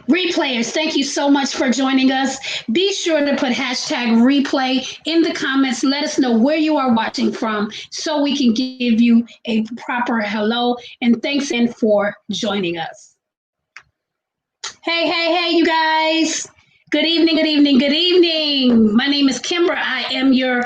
Replayers, thank you so much for joining us. Be sure to put hashtag replay in the comments. Let us know where you are watching from so we can give you a proper hello. And thanks again for joining us. Hey, you guys. Good evening, good evening, good evening. My name is Kimbra. I am your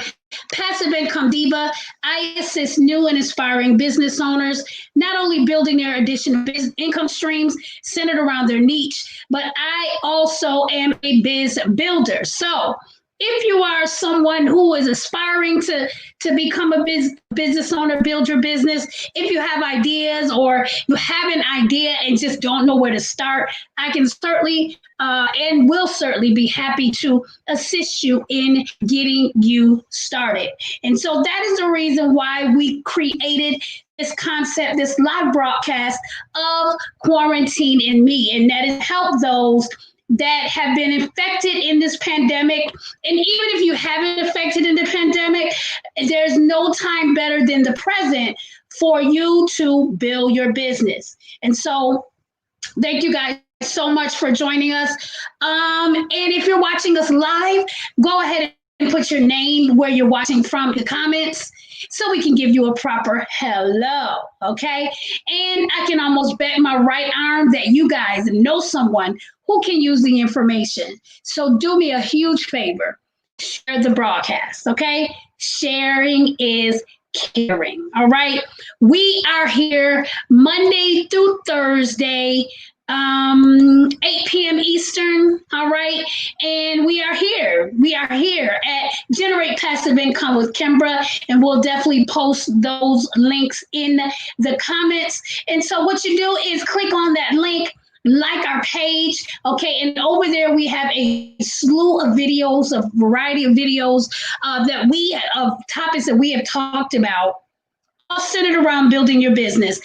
passive income diva. I assist new and inspiring business owners, not only building their additional income streams centered around their niche, but I also am a biz builder. So if you are someone who is aspiring to become a business owner, build your business, if you have ideas or you have an idea and just don't know where to start, I can certainly and will certainly be happy to assist you in getting you started. And so that is the reason why we created this concept, this live broadcast of Quarantine and Me, and that is help those that have been infected in this pandemic. And even if you haven't affected in the pandemic, there's no time better than the present for you to build your business. And so thank you guys so much for joining us. And if you're watching us live, go ahead and put your name where you're watching from in the comments so we can give you a proper hello, okay? And I can almost bet my right arm that you guys know someone who can use the information. So do me a huge favor, share the broadcast, okay? Sharing is caring, all right? We are here Monday through Thursday, 8 p.m. Eastern, all right? And we are here. We are here at Generate Passive Income with Kimbra, and we'll definitely post those links in the comments. And so what you do is click on that link, like our page, okay? And over there we have a slew of videos, a variety of videos of topics that we have talked about, all centered around building your business.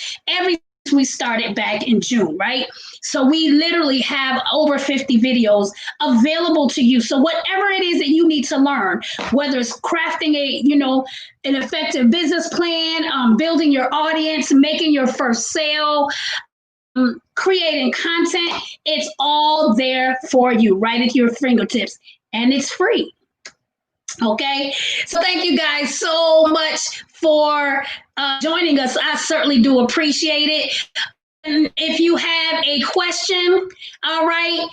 We started back in June, right? So we literally have over 50 videos available to you. So whatever it is that you need to learn, whether it's crafting an effective business plan, building your audience, making your first sale, creating content, it's all there for you, right at your fingertips, and it's free. Okay, so thank you guys so much for joining us. I certainly do appreciate it. And if you have a question, all right,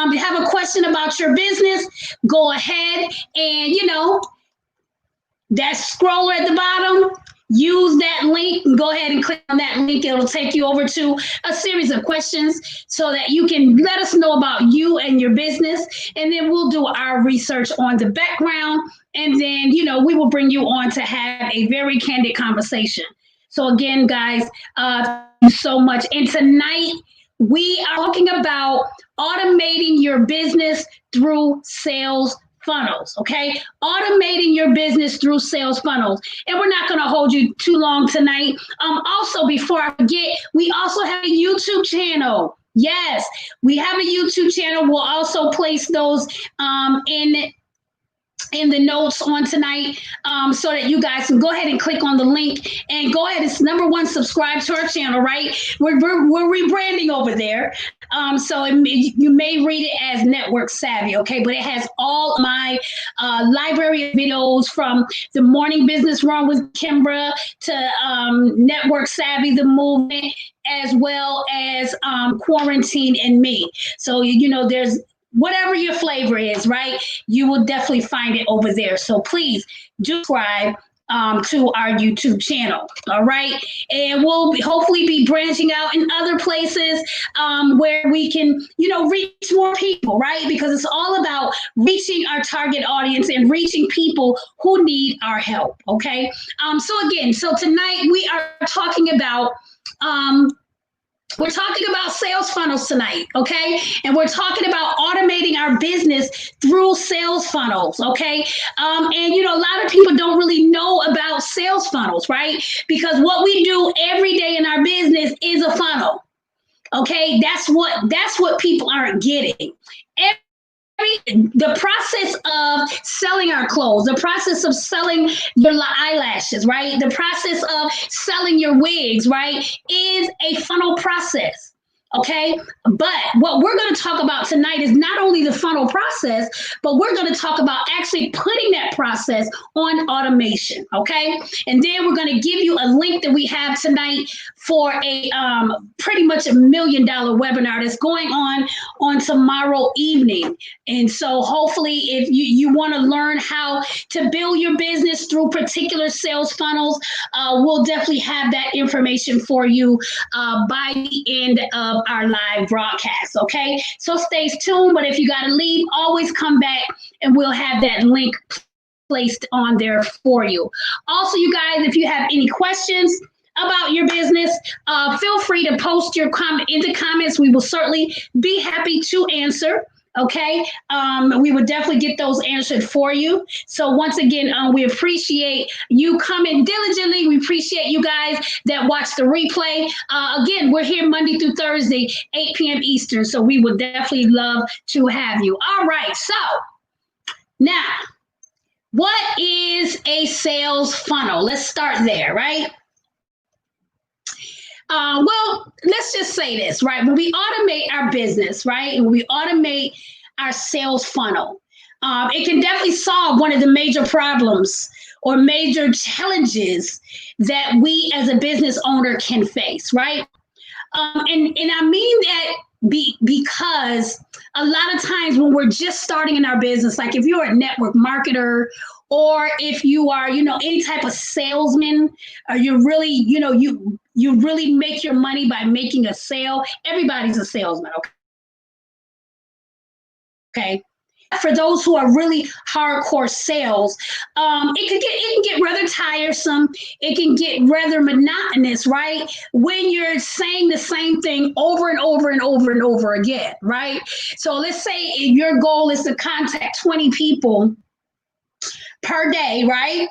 you have a question about your business, go ahead and, that scroller at the bottom, use that link and go ahead and click on that link. It'll take you over to a series of questions so that you can let us know about you and your business. And then we'll do our research on the background. And then, we will bring you on to have a very candid conversation. So again, guys, thank you so much. And tonight we are talking about automating your business through sales funnels, okay? Automating your business through sales funnels. And we're not going to hold you too long tonight. Also, before I forget, we also have a YouTube channel. Yes, we have a YouTube channel. We'll also place those in the notes on tonight, so that you guys can go ahead and click on the link and go ahead. It's number one, subscribe to our channel, right? We're rebranding over there. So you may read it as Network Savvy, okay? But it has all my library of videos from the Morning Business Run with Kimbra to Network Savvy, the movement, as well as Quarantine and Me. So, there's whatever your flavor is, right? You will definitely find it over there. So please do subscribe to our YouTube channel, all right? And we'll hopefully be branching out in other places where we can, reach more people, right? Because it's all about reaching our target audience and reaching people who need our help, okay? So tonight we are talking about we're talking about sales funnels tonight, okay? And we're talking about automating our business through sales funnels, okay? And, a lot of people don't really know about sales funnels, right? Because what we do every day in our business is a funnel, okay? That's what people aren't getting. The process of selling our clothes, the process of selling your eyelashes, right? The process of selling your wigs, right, is a funnel process. Okay. But what we're going to talk about tonight is not only the funnel process, but we're going to talk about actually putting that process on automation. Okay. And then we're going to give you a link that we have tonight for a pretty much $1 million webinar that's going on tomorrow evening. And so hopefully if you want to learn how to build your business through particular sales funnels, we'll definitely have that information for you by the end of our live broadcast. Okay, so stay tuned. But if you got to leave, always come back and we'll have that link placed on there for you. Also, you guys, if you have any questions about your business, feel free to post your comment in the comments. We will certainly be happy to answer. Okay, we would definitely get those answered for you. So once again, we appreciate you coming diligently. We appreciate you guys that watch the replay. Again, we're here Monday through Thursday, 8 p.m. Eastern. So we would definitely love to have you. All right, so now, what is a sales funnel? Let's start there, right? Well, let's just say this, right? When we automate our business, right, and when we automate our sales funnel, it can definitely solve one of the major problems or major challenges that we as a business owner can face, right? And I mean that because a lot of times when we're just starting in our business, like if you're a network marketer or if you are, any type of salesman, or you really, you really make your money by making a sale. Everybody's a salesman, okay? For those who are really hardcore sales, it can get rather tiresome. It can get rather monotonous, right? When you're saying the same thing over and over and over and over again, right? So let's say your goal is to contact 20 people per day, right?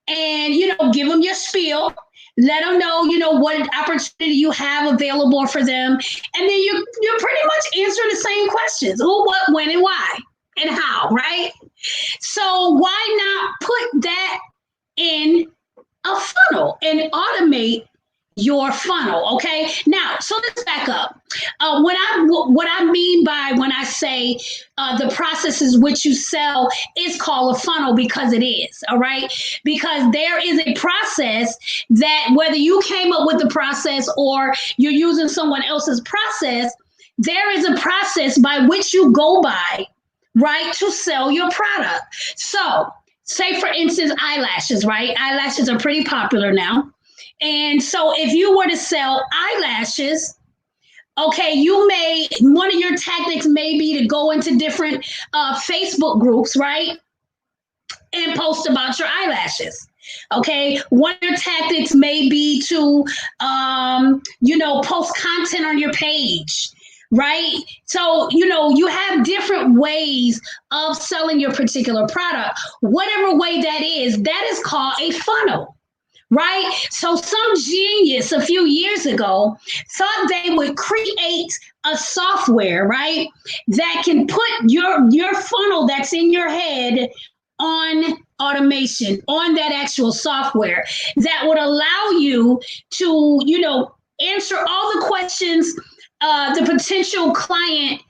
And give them your spiel. Let them know, what opportunity you have available for them, and then you're pretty much answering the same questions: who, what, when, and why, and how, right? So why not put that in a funnel and automate your funnel? Okay, now, so let's back up. What I mean by when I say the processes which you sell is called a funnel, because it is, all right? Because there is a process that, whether you came up with the process or you're using someone else's process, there is a process by which you go by, right, to sell your product. So say, for instance, eyelashes, right? Eyelashes are pretty popular now. And so if you were to sell eyelashes, okay, one of your tactics may be to go into different Facebook groups, right? And post about your eyelashes. Okay, one of your tactics may be to, post content on your page, right? So, you have different ways of selling your particular product. Whatever way that is called a funnel. Right? So some genius a few years ago thought they would create a software, right, that can put your funnel that's in your head on automation, on that actual software that would allow you to, answer all the questions the potential client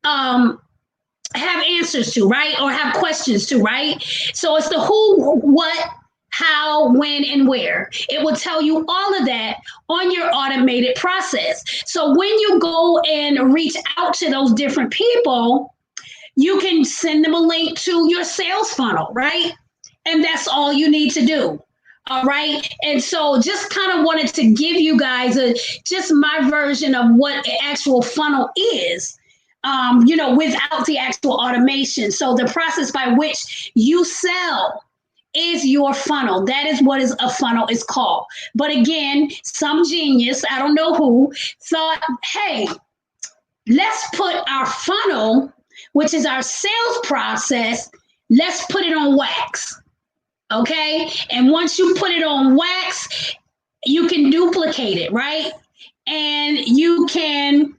have answers to, right? Or have questions to, right? So it's the who, what, how, when, and where. It will tell you all of that on your automated process. So when you go and reach out to those different people, you can send them a link to your sales funnel, right? And that's all you need to do. All right. And so just kind of wanted to give you guys just my version of what an actual funnel is. Without the actual automation. So the process by which you sell is your funnel. That is what is a funnel is called. But again, some genius, I don't know who, thought, hey, let's put our funnel, which is our sales process, let's put it on wax. Okay? And once you put it on wax, you can duplicate it, right? And you can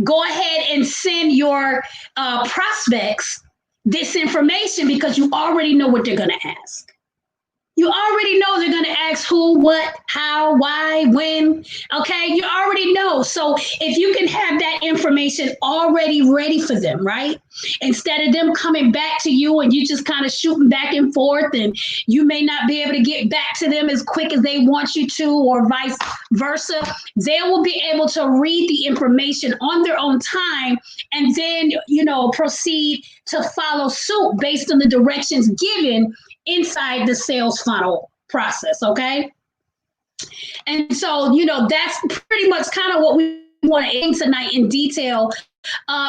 go ahead and send your prospects this information because you already know what they're going to ask. You already know they're going to ask who, what, how, why, when. Okay, you already know. So if you can have that information already ready for them, right? Instead of them coming back to you and you just kind of shooting back and forth, and you may not be able to get back to them as quick as they want you to, or vice versa, they will be able to read the information on their own time and then, proceed to follow suit based on the directions given inside the sales funnel process, okay? And so, that's pretty much kind of what we want to aim tonight in detail,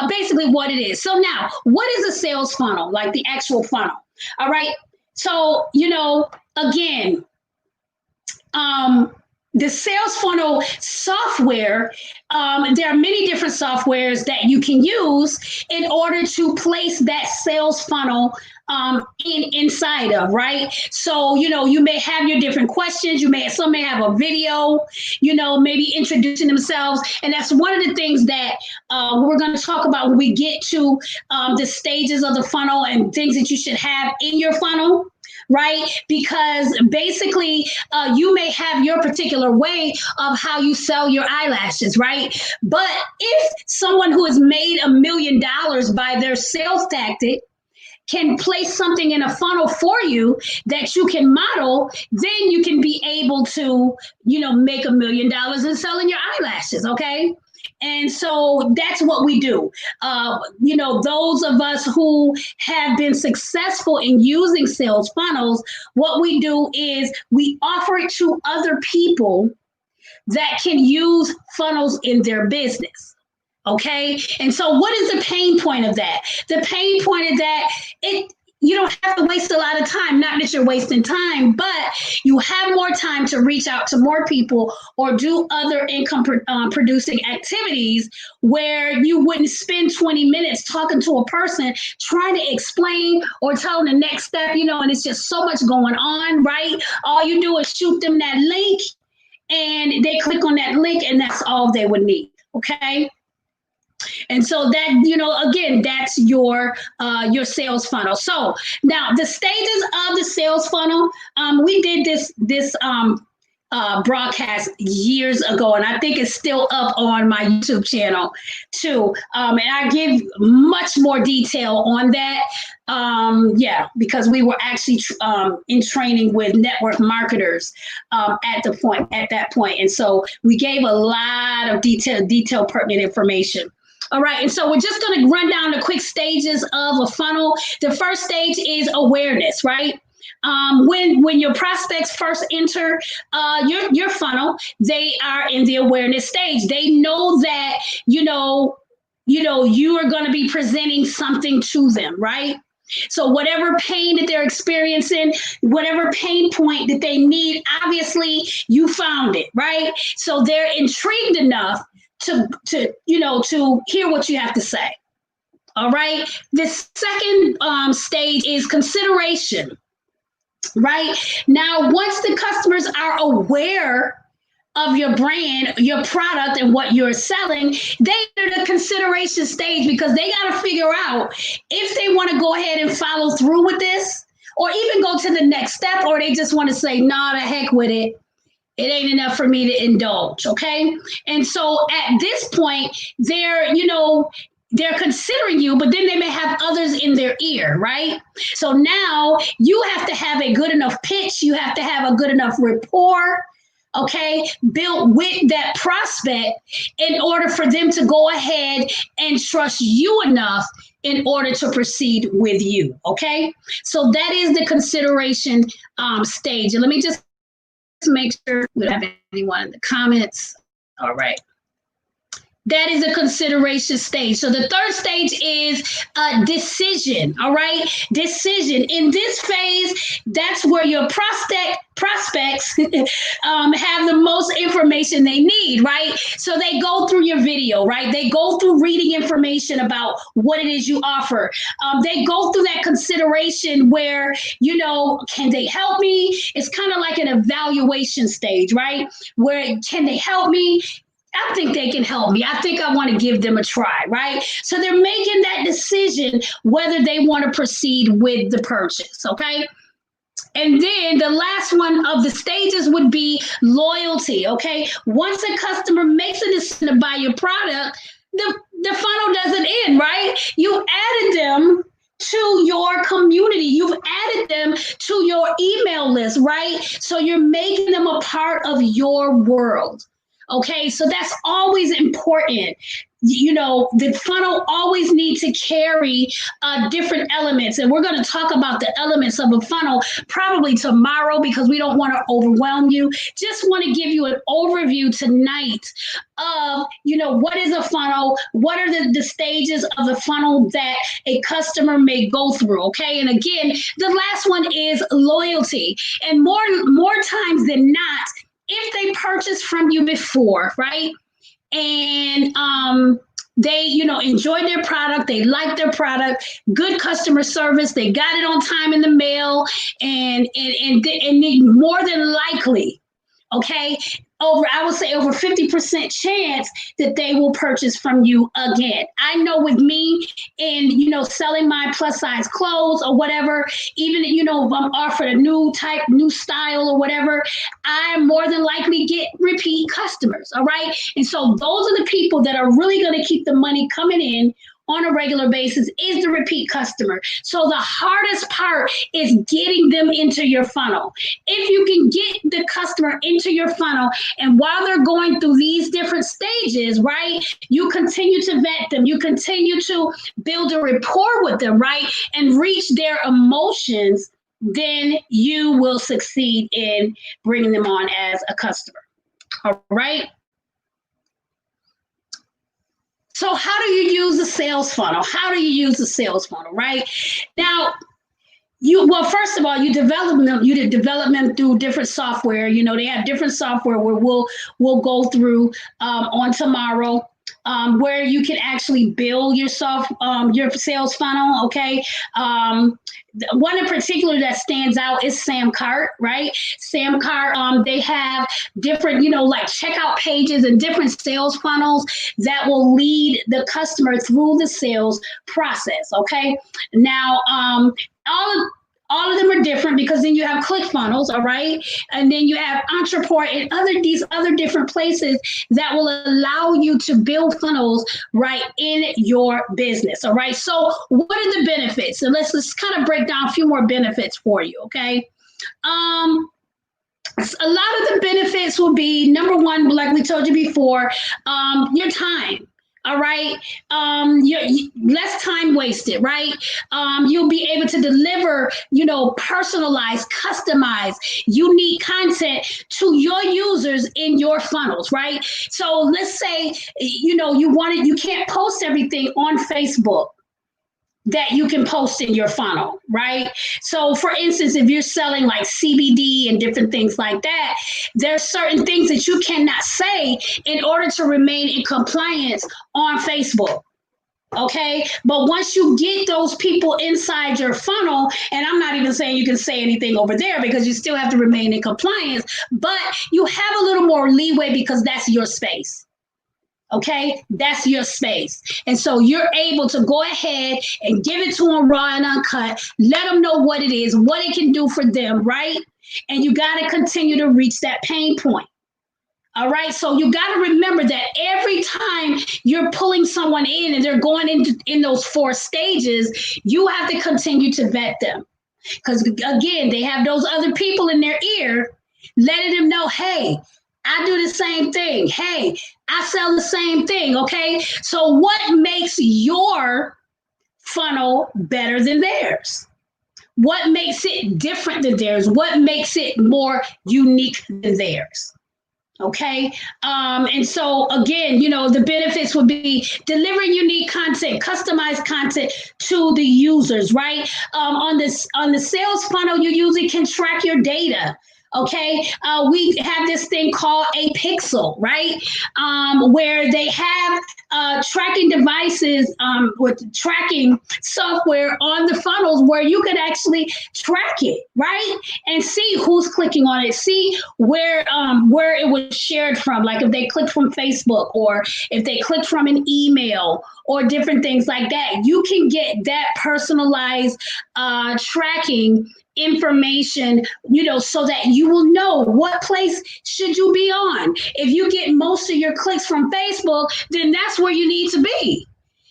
basically what it is. So now, what is a sales funnel, like the actual funnel? All right. So, again, the sales funnel software, there are many different softwares that you can use in order to place that sales funnel inside of, right? So, you may have your different questions. Some may have a video, maybe introducing themselves. And that's one of the things that we're going to talk about when we get to the stages of the funnel and things that you should have in your funnel. Right? Because basically, you may have your particular way of how you sell your eyelashes, right? But if someone who has made $1 million by their sales tactic can place something in a funnel for you that you can model, then you can be able to, make $1 million in selling your eyelashes, okay? And so that's what we do. Those of us who have been successful in using sales funnels, what we do is we offer it to other people that can use funnels in their business. Okay. And so what is the pain point of that? The pain point of that, you don't have to waste a lot of time. Not that you're wasting time, but you have more time to reach out to more people or do other income producing activities where you wouldn't spend 20 minutes talking to a person trying to explain or tell them the next step, and it's just so much going on, right? All you do is shoot them that link and they click on that link and that's all they would need. Okay. And so that, again, that's your sales funnel. So now the stages of the sales funnel, we did this broadcast years ago, and I think it's still up on my YouTube channel too. And I give much more detail on that. Because we were actually in training with network marketers at that point. And so we gave a lot of detail pertinent information. All right, and so we're just going to run down the quick stages of a funnel. The first stage is awareness, right? When your prospects first enter your funnel, they are in the awareness stage. They know that you are going to be presenting something to them, right? So whatever pain that they're experiencing, whatever pain point that they need, obviously you found it, right? So they're intrigued enough to hear what you have to say. All right. The second stage is consideration. Right now, once the customers are aware of your brand, your product, and what you're selling, they enter the consideration stage because they got to figure out if they want to go ahead and follow through with this, or even go to the next step, or they just want to say, nah, the heck with it. It ain't enough for me to indulge, okay? And so at this point, they're considering you, but then they may have others in their ear, right? So now you have to have a good enough pitch. You have to have a good enough rapport, okay, built with that prospect in order for them to go ahead and trust you enough in order to proceed with you, okay? So that is the consideration stage. And let me just make sure we don't have anyone in the comments. All right. That is a consideration stage. So the third stage is a decision. All right. Decision. In this phase, that's where your prospects have the most information they need, right? So they go through your video, right? They go through reading information about what it is you offer. They go through that consideration where, can they help me? It's kind of like an evaluation stage, right? Where can they help me? I think they can help me. I think I want to give them a try, right? So they're making that decision whether they want to proceed with the purchase, okay? And then the last one of the stages would be loyalty. Okay. Once a customer makes a decision to buy your product, the funnel doesn't end, right? You added them to your community. You've added them to your email list, right? So you're making them a part of your world. Okay, so that's always important. You know, the funnel always needs to carry different elements. And we're going to talk about the elements of a funnel probably tomorrow because we don't want to overwhelm you. Just want to give you an overview tonight of, you know, what is a funnel? What are the stages of the funnel that a customer may go through? Okay. And again, the last one is loyalty. And more times than not, if they purchased from you before, right? And they, you know, enjoyed their product, they liked their product, good customer service, they got it on time in the mail, and more than likely, okay, I would say over 50% chance that they will purchase from you again. I know with me and, you know, selling my plus size clothes or whatever, even, you know, if I'm offered a new style or whatever, I more than likely get repeat customers. All right. And so those are the people that are really going to keep the money coming in on a regular basis is the repeat customer. So the hardest part is getting them into your funnel. If you can get the customer into your funnel, and while they're going through these different stages, right, you continue to vet them, you continue to build a rapport with them, right, and reach their emotions, then you will succeed in bringing them on as a customer. All right. So how do you use the sales funnel? How do you use the sales funnel, right? Now, first of all, you develop them through different software. You know, they have different software where we'll go through on tomorrow. Where you can actually build your sales funnel, okay? One in particular that stands out is Samcart, right? Samcart, they have different, you know, like checkout pages and different sales funnels that will lead the customer through the sales process, okay? Now, all of them are different because then you have ClickFunnels, all right? And then you have Entreport and these other different places that will allow you to build funnels right in your business, all right? So what are the benefits? So let's kind of break down a few more benefits for you, okay? A lot of the benefits will be, number one, like we told you before, your time. All right. Less time wasted, right? You'll be able to deliver, you know, personalized, customized, unique content to your users in your funnels, right? So let's say, you know, you can't post everything on Facebook that you can post in your funnel, right? So for instance, if you're selling like CBD and different things like that, there's certain things that you cannot say in order to remain in compliance on Facebook. Okay. But once you get those people inside your funnel, and I'm not even saying you can say anything over there because you still have to remain in compliance, but you have a little more leeway because that's your space. Okay, that's your space. And so you're able to go ahead and give it to them raw and uncut, let them know what it is, what it can do for them, right? And you got to continue to reach that pain point. All right, so you got to remember that every time you're pulling someone in and they're going in those 4 stages, you have to continue to vet them. Because again, they have those other people in their ear letting them know, hey, I do the same thing. Hey, I sell the same thing, okay? So what makes your funnel better than theirs? What makes it different than theirs? What makes it more unique than theirs? Okay. And so again, you know, the benefits would be delivering unique content, customized content to the users, right? On the sales funnel, you usually can track your data. Okay, we have this thing called a pixel, right? Where they have tracking devices with tracking software on the funnels where you can actually track it, right? And see who's clicking on it, see where it was shared from, like if they clicked from Facebook or if they clicked from an email or different things like that. You can get that personalized tracking information, so that you will know what place should you be on. If you get most of your clicks from Facebook, then that's where you need to be.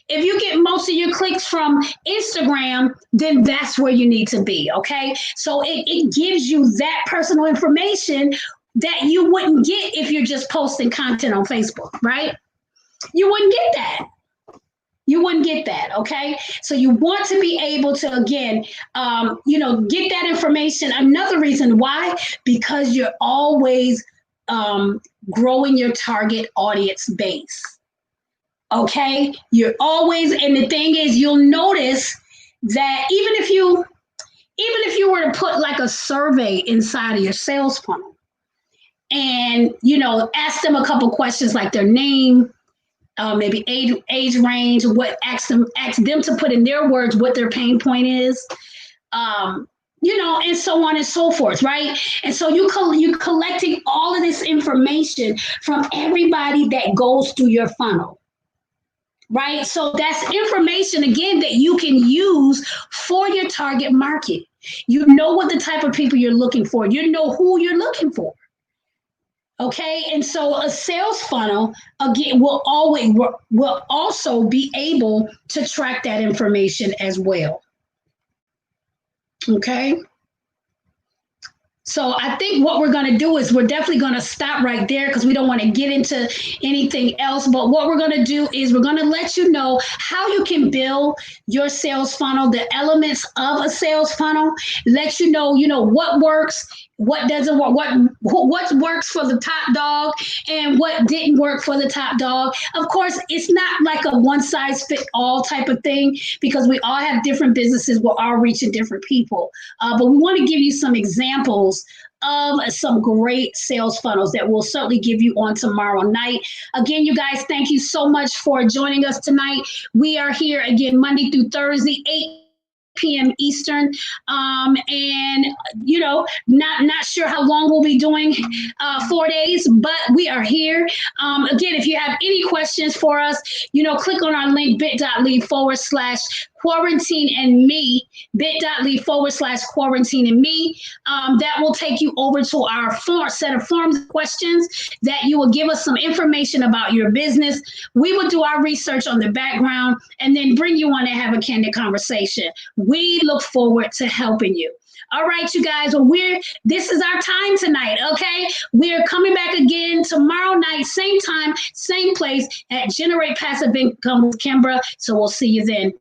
If you get most of your clicks from Instagram, then that's where you need to be. Okay. So it gives you that personal information that you wouldn't get if you're just posting content on Facebook, right? You wouldn't get that. You wouldn't get that. Okay. So you want to be able to, again, get that information. Another reason why, because you're always growing your target audience base. Okay, you're always, and the thing is, you'll notice that even if you were to put like a survey inside of your sales funnel, and ask them a couple questions like their name, maybe age range, ask them to put in their words what their pain point is, and so on and so forth, right? And so you're collecting all of this information from everybody that goes through your funnel. Right. So that's information, again, that you can use for your target market. You know what the type of people you're looking for. You know who you're looking for. Okay. And so a sales funnel, again, will also be able to track that information as well. Okay. So I think what we're going to do is we're definitely going to stop right there because we don't want to get into anything else. But what we're going to do is we're going to let you know how you can build your sales funnel, the elements of a sales funnel, let you know, what works, what doesn't work, what works for the top dog and what didn't work for the top dog. Of course, it's not like a one size fit all type of thing because we all have different businesses. We're all reaching different people. But we want to give you some examples of some great sales funnels that we'll certainly give you on tomorrow night. Again, you guys, thank you so much for joining us tonight. We are here again Monday through Thursday, 8 p.m. Eastern, and not sure how long we'll be doing 4 days, but we are here. Again, if you have any questions for us, click on our link bit.ly/quarantine and me, bit.ly/quarantine and me. That will take you over to our set of forms questions that you will give us some information about your business. We will do our research on the background and then bring you on and have a candid conversation. We look forward to helping you. All right, you guys. Well, this is our time tonight. Okay, we're coming back again tomorrow night, same time, same place at Generate Passive Income with Kimbra. So we'll see you then.